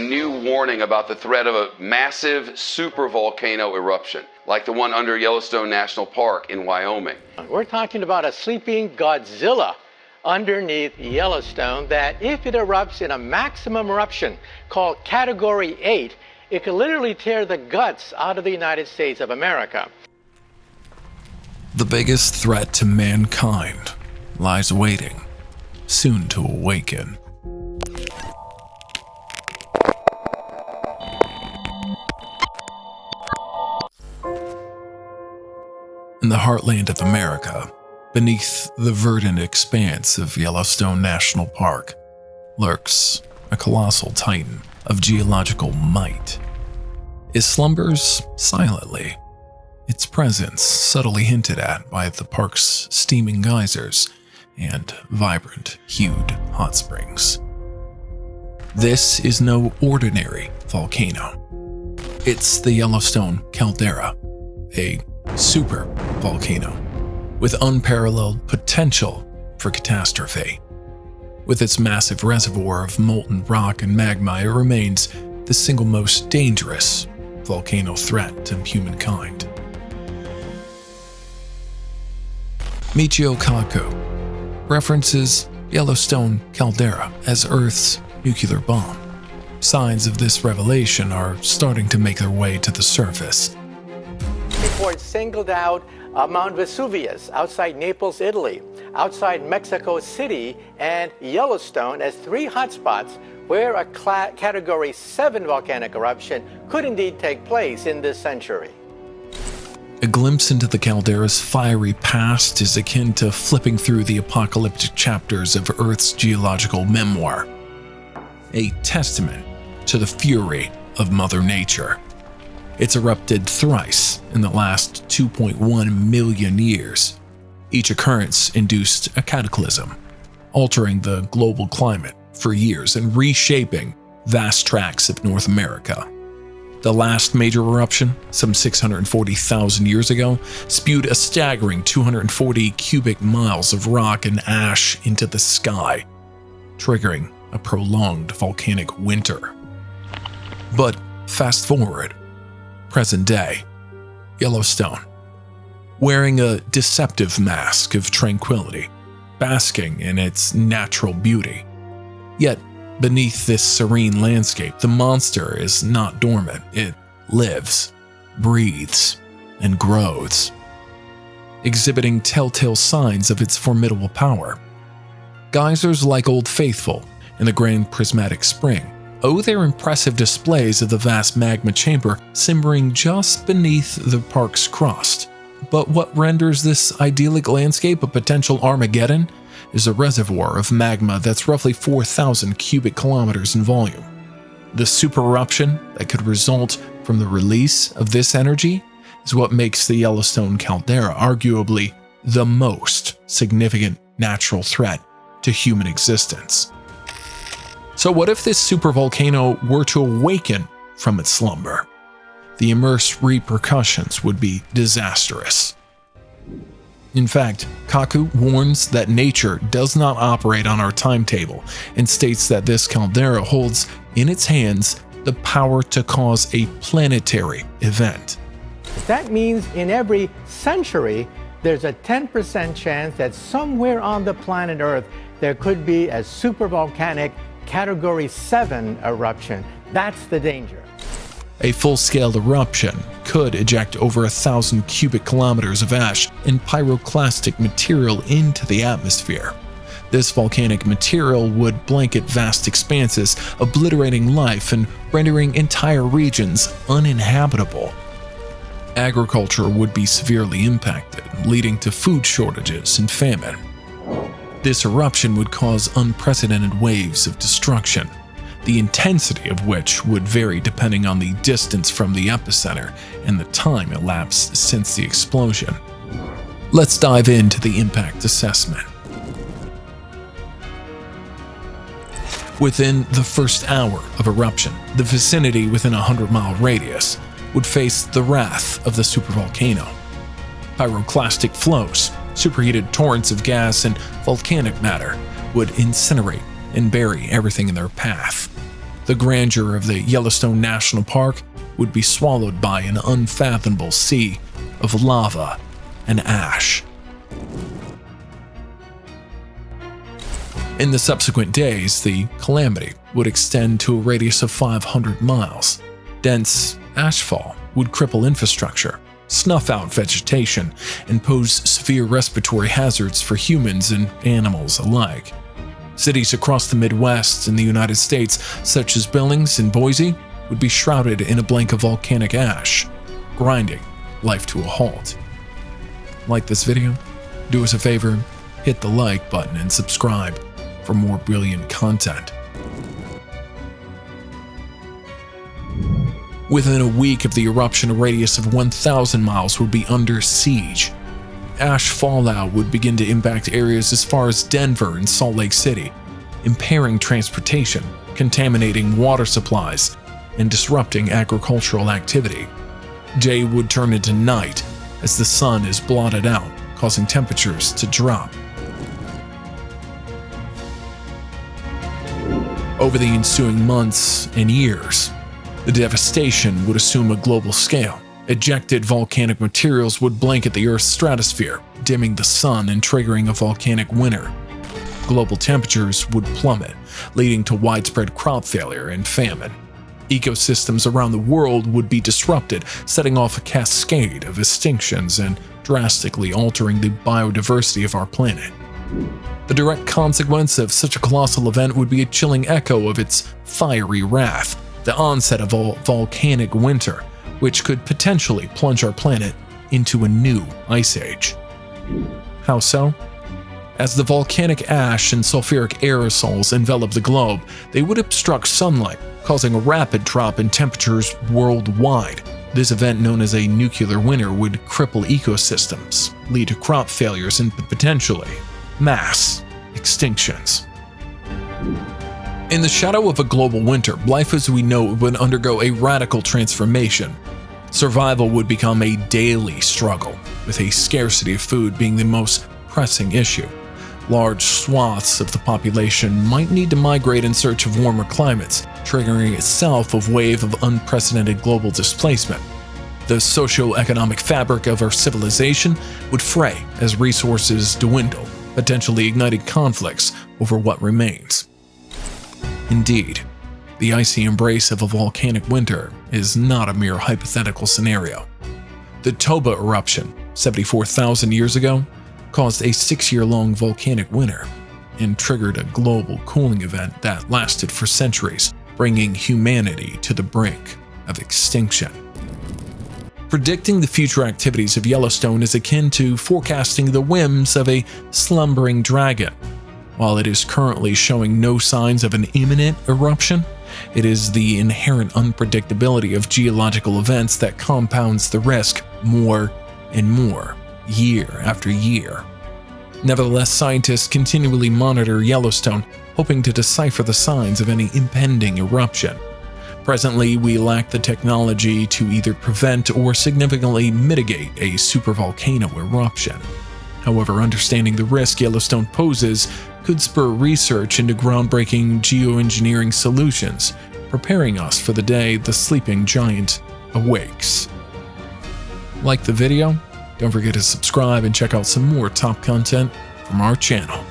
new warning about the threat of a massive supervolcano eruption, like the one under Yellowstone National Park in Wyoming. We're talking about a sleeping Godzilla underneath Yellowstone that, if it erupts in a maximum eruption called Category 8, it could literally tear the guts out of the United States of America. The biggest threat to mankind lies waiting, soon to awaken. In the heartland of America, beneath the verdant expanse of Yellowstone National Park, lurks a colossal titan of geological might. It slumbers silently, its presence subtly hinted at by the park's steaming geysers and vibrant, hued hot springs. This is no ordinary volcano. It's the Yellowstone Caldera, a supervolcano with unparalleled potential for catastrophe. With its massive reservoir of molten rock and magma, it remains the single most dangerous volcano threat to humankind. Michio Kaku references Yellowstone Caldera as Earth's nuclear bomb. Signs of this revelation are starting to make their way to the surface. Reports singled out Mount Vesuvius outside Naples, Italy, outside Mexico City, and Yellowstone as three hotspots where a Category 7 volcanic eruption could indeed take place in this century. A glimpse into the caldera's fiery past is akin to flipping through the apocalyptic chapters of Earth's geological memoir, a testament to the fury of Mother Nature. It's erupted thrice in the last 2.1 million years. Each occurrence induced a cataclysm, altering the global climate for years and reshaping vast tracts of North America. The last major eruption, some 640,000 years ago, spewed a staggering 240 cubic miles of rock and ash into the sky, triggering a prolonged volcanic winter. But fast forward, present day, Yellowstone, wearing a deceptive mask of tranquility, basking in its natural beauty. Yet, beneath this serene landscape, the monster is not dormant. It lives, breathes, and grows, exhibiting telltale signs of its formidable power. Geysers like Old Faithful and the Grand Prismatic Spring owe their impressive displays of the vast magma chamber simmering just beneath the park's crust. But what renders this idyllic landscape a potential Armageddon is a reservoir of magma that's roughly 4,000 cubic kilometers in volume. The super eruption that could result from the release of this energy is what makes the Yellowstone Caldera arguably the most significant natural threat to human existence. So what if this supervolcano were to awaken from its slumber? The immense repercussions would be disastrous. In fact, Kaku warns that nature does not operate on our timetable and states that this caldera holds in its hands the power to cause a planetary event. That means in every century, there's a 10% chance that somewhere on the planet Earth there could be a supervolcanic Category 7 eruption. That's the danger. A full-scale eruption could eject over 1,000 cubic kilometers of ash and pyroclastic material into the atmosphere. This volcanic material would blanket vast expanses, obliterating life and rendering entire regions uninhabitable. Agriculture would be severely impacted, leading to food shortages and famine. This eruption would cause unprecedented waves of destruction, the intensity of which would vary depending on the distance from the epicenter and the time elapsed since the explosion. Let's dive into the impact assessment. Within the first hour of eruption, the vicinity within a 100-mile radius would face the wrath of the supervolcano. Pyroclastic flows, superheated torrents of gas, and volcanic matter would incinerate and bury everything in their path. The grandeur of the Yellowstone National Park would be swallowed by an unfathomable sea of lava and ash. In the subsequent days, the calamity would extend to a radius of 500 miles. Dense ashfall would cripple infrastructure, snuff out vegetation, and pose severe respiratory hazards for humans and animals alike. Cities across the Midwest in the United States, such as Billings and Boise, would be shrouded in a blanket of volcanic ash, grinding life to a halt. Like this video? Do us a favor, hit the like button and subscribe for more brilliant content. Within a week of the eruption, a radius of 1,000 miles would be under siege. Ash fallout would begin to impact areas as far as Denver and Salt Lake City, impairing transportation, contaminating water supplies, and disrupting agricultural activity. Day would turn into night as the sun is blotted out, causing temperatures to drop. Over the ensuing months and years, the devastation would assume a global scale. Ejected volcanic materials would blanket the Earth's stratosphere, dimming the sun and triggering a volcanic winter. Global temperatures would plummet, leading to widespread crop failure and famine. Ecosystems around the world would be disrupted, setting off a cascade of extinctions and drastically altering the biodiversity of our planet. The direct consequence of such a colossal event would be a chilling echo of its fiery wrath, the onset of a volcanic winter, which could potentially plunge our planet into a new ice age. How so? As the volcanic ash and sulfuric aerosols envelop the globe, they would obstruct sunlight, causing a rapid drop in temperatures worldwide. This event, known as a nuclear winter, would cripple ecosystems, lead to crop failures, and potentially mass extinctions. In the shadow of a global winter, life as we know it would undergo a radical transformation. Survival would become a daily struggle, with a scarcity of food being the most pressing issue. Large swaths of the population might need to migrate in search of warmer climates, triggering itself a wave of unprecedented global displacement. The socio-economic fabric of our civilization would fray as resources dwindle, potentially igniting conflicts over what remains. Indeed, the icy embrace of a volcanic winter is not a mere hypothetical scenario. The Toba eruption, 74,000 years ago, caused a 6-year-long volcanic winter and triggered a global cooling event that lasted for centuries, bringing humanity to the brink of extinction. Predicting the future activities of Yellowstone is akin to forecasting the whims of a slumbering dragon. While it is currently showing no signs of an imminent eruption, it is the inherent unpredictability of geological events that compounds the risk more and more, year after year. Nevertheless, scientists continually monitor Yellowstone, hoping to decipher the signs of any impending eruption. Presently, we lack the technology to either prevent or significantly mitigate a supervolcano eruption. However, understanding the risk Yellowstone poses could spur research into groundbreaking geoengineering solutions, preparing us for the day the sleeping giant awakes. Like the video? Don't forget to subscribe and check out some more top content from our channel.